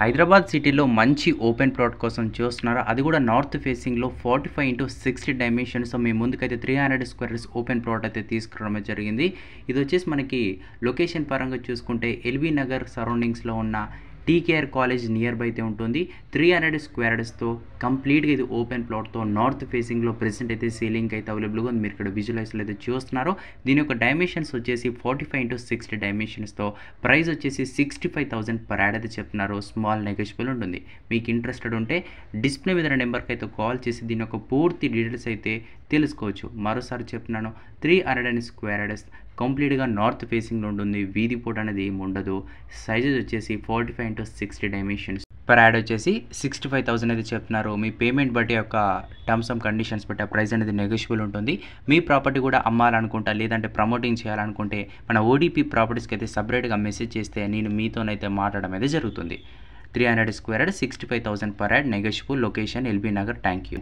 హైదరాబాద్ సిటీలో మంచి open plot కోసం చూస్తున్నారు. అది కూడా నార్త్ ఫేసింగ్‌లో 45x60 డైమెన్షన్స్‌తో మీ ముందుకైతే 300 స్క్వేర్స్ ఓపెన్ ప్లాట్ అయితే తీసుకురావడం జరిగింది. ఇదొచ్చేసి మనకి లొకేషన్ పరంగా చూసుకుంటే ఎల్బీ నగర్ సరౌండింగ్స్‌లో ఉన్న టీకేఆర్ కాలేజ్ నియర్ బై అయితే ఉంటుంది. 300 స్క్వేర్స్‌తో కంప్లీట్‌గా ఇది ఓపెన్ ప్లాట్‌తో నార్త్ ఫేసింగ్‌లో ప్రెజెంట్ అయితే సీలింగ్ అయితే అవైలబుల్‌గా ఉంది. మీరు ఇక్కడ విజువలైజ్‌లో అయితే చూస్తున్నారు. దీని యొక్క డైమెన్షన్స్ వచ్చేసి 45x60 డైమెన్షన్స్‌తో ప్రైస్ వచ్చేసి 65,000 పర్ యాడ్ అయితే చెప్తున్నారు. స్మాల్ నెగోషియబుల్ ఉంటుంది. మీకు ఇంట్రెస్టెడ్ ఉంటే డిస్ప్లే మీద నెంబర్కి అయితే కాల్ చేసి దీని యొక్క పూర్తి డీటెయిల్స్ అయితే తెలుసుకోవచ్చు. మరోసారి చెప్తున్నాను, 300 స్క్వేర్స్ కంప్లీట్‌గా నార్త్ ఫేసింగ్‌లో ఉంటుంది. వీధి పోటు అనేది ఏమి ఉండదు. సైజెస్ వచ్చేసి 45x60 డైమెన్షన్స్. పర్ యాడ్ వచ్చేసి 65,000 అయితే చెప్తున్నారు. మీ పేమెంట్ బట్టి యొక్క టర్మ్స్ అండ్ కండిషన్స్ బట్టి ఆ ప్రైస్ అనేది నెగోషియబుల్ ఉంటుంది. మీ ప్రాపర్టీ కూడా అమ్మాలనుకుంటా లేదంటే ప్రమోటింగ్ చేయాలనుకుంటే మన ఓడిపి ప్రాపర్టీస్కి అయితే సపరేట్గా మెసేజ్ చేస్తే నేను మీతోనైతే మాట్లాడడం అయితే జరుగుతుంది. 300 square 65,000 per add negotiable. Location LB Nagar. Thank you.